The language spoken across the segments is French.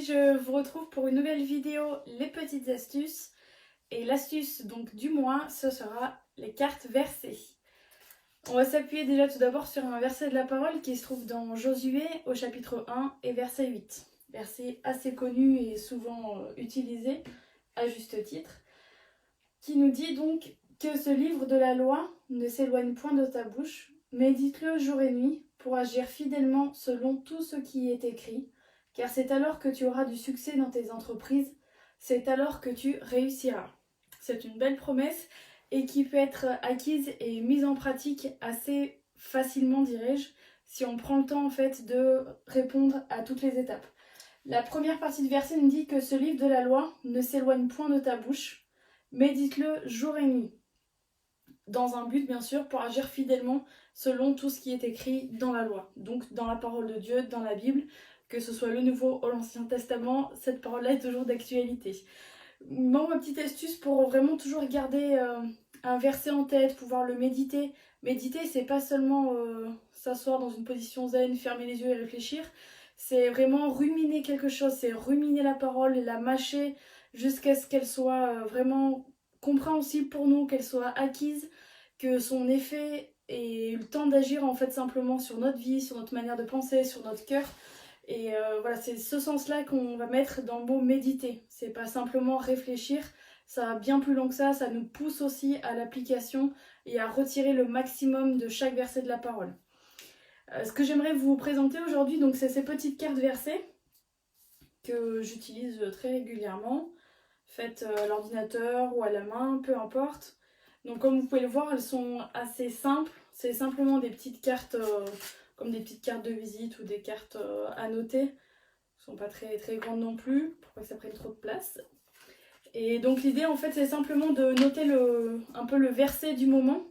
je vous retrouve pour une nouvelle vidéo, les petites astuces. Et l'astuce donc du mois, ce sera les cartes versées. On va s'appuyer déjà tout d'abord sur un verset de la parole qui se trouve dans Josué au chapitre 1 et verset 8. Verset assez connu et souvent utilisé à juste titre, qui nous dit donc que ce livre de la loi ne s'éloigne point de ta bouche, médite-le jour et nuit pour agir fidèlement selon tout ce qui y est écrit, car c'est alors que tu auras du succès dans tes entreprises, c'est alors que tu réussiras. C'est une belle promesse et qui peut être acquise et mise en pratique assez facilement, dirais-je, si on prend le temps en fait de répondre à toutes les étapes. La première partie du verset nous dit que ce livre de la loi ne s'éloigne point de ta bouche, médite-le jour et nuit, dans un but bien sûr pour agir fidèlement selon tout ce qui est écrit dans la loi, donc dans la parole de Dieu, dans la Bible, que ce soit le Nouveau ou l'Ancien Testament, cette parole-là est toujours d'actualité. Moi, ma petite astuce pour vraiment toujours garder un verset en tête, pouvoir le méditer. Méditer, c'est pas seulement s'asseoir dans une position zen, fermer les yeux et réfléchir, c'est vraiment ruminer quelque chose, c'est ruminer la parole, la mâcher jusqu'à ce qu'elle soit vraiment compréhensible pour nous, qu'elle soit acquise, que son effet ait eu le temps d'agir en fait simplement sur notre vie, sur notre manière de penser, sur notre cœur. Et voilà, c'est ce sens-là qu'on va mettre dans le mot méditer. C'est pas simplement réfléchir, ça va bien plus loin que ça nous pousse aussi à l'application et à retirer le maximum de chaque verset de la parole. Ce que j'aimerais vous présenter aujourd'hui, donc c'est ces petites cartes versets que j'utilise très régulièrement, faites à l'ordinateur ou à la main, peu importe. Donc comme vous pouvez le voir, elles sont assez simples, c'est simplement des petites cartes comme des petites cartes de visite ou des cartes à noter. Elles sont pas très, très grandes non plus, pour pas que ça prenne trop de place. Et donc l'idée en fait c'est simplement de noter un peu le verset du moment,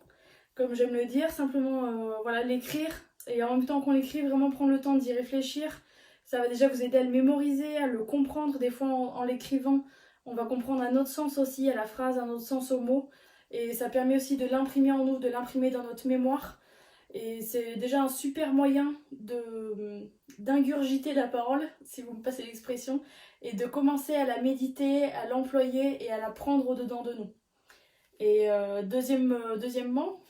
comme j'aime le dire, simplement voilà, l'écrire et en même temps qu'on l'écrit, vraiment prendre le temps d'y réfléchir. Ça va déjà vous aider à le mémoriser, à le comprendre. Des fois en l'écrivant, on va comprendre un autre sens aussi à la phrase, un autre sens au mot. Et ça permet aussi de l'imprimer en nous, de l'imprimer dans notre mémoire. Et c'est déjà un super moyen d'ingurgiter la parole, si vous me passez l'expression, et de commencer à la méditer, à l'employer et à la prendre au-dedans de nous. Et deuxièmement,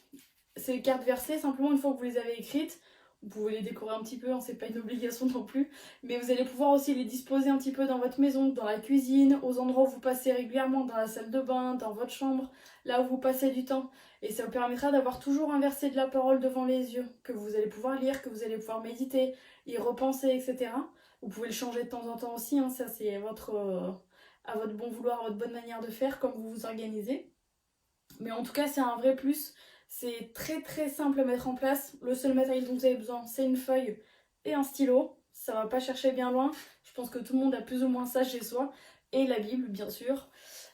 ces cartes versées, simplement une fois que vous les avez écrites, vous pouvez les décorer un petit peu, hein, c'est pas une obligation non plus, mais vous allez pouvoir aussi les disposer un petit peu dans votre maison, dans la cuisine, aux endroits où vous passez régulièrement, dans la salle de bain, dans votre chambre, là où vous passez du temps. Et ça vous permettra d'avoir toujours un verset de la parole devant les yeux, que vous allez pouvoir lire, que vous allez pouvoir méditer, y repenser, etc. Vous pouvez le changer de temps en temps aussi, hein, ça c'est à votre bon vouloir, à votre bonne manière de faire, comme vous vous organisez. Mais en tout cas, c'est un vrai plus. C'est très très simple à mettre en place. Le seul matériel dont vous avez besoin, c'est une feuille et un stylo. Ça va pas chercher bien loin. Je pense que tout le monde a plus ou moins ça chez soi. Et la Bible, bien sûr.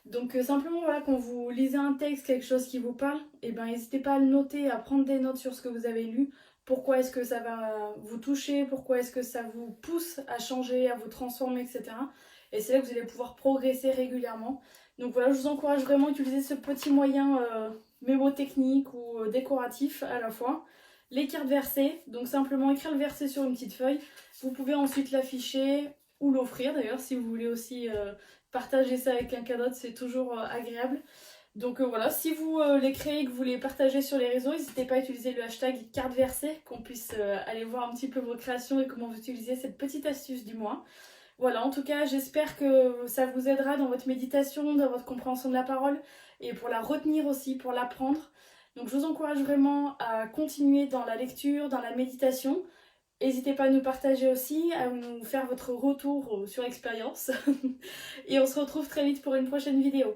Donc simplement, voilà, quand vous lisez un texte, quelque chose qui vous parle, et ben n'hésitez pas à le noter, à prendre des notes sur ce que vous avez lu. Pourquoi est-ce que ça va vous toucher? Pourquoi est-ce que ça vous pousse à changer, à vous transformer, etc. Et c'est là que vous allez pouvoir progresser régulièrement. Donc voilà, je vous encourage vraiment à utiliser ce petit moyen mémotechnique ou décoratif à la fois. Les cartes versées, donc simplement écrire le verset sur une petite feuille. Vous pouvez ensuite l'afficher ou l'offrir d'ailleurs si vous voulez aussi partager ça avec quelqu'un d'autre, c'est toujours agréable. Donc voilà, si vous les créez et que vous les partagez sur les réseaux, n'hésitez pas à utiliser le hashtag carte versée, qu'on puisse aller voir un petit peu vos créations et comment vous utilisez cette petite astuce du mois. Voilà, en tout cas, j'espère que ça vous aidera dans votre méditation, dans votre compréhension de la parole et pour la retenir aussi, pour l'apprendre. Donc je vous encourage vraiment à continuer dans la lecture, dans la méditation. N'hésitez pas à nous partager aussi, à nous faire votre retour sur l'expérience. Et on se retrouve très vite pour une prochaine vidéo.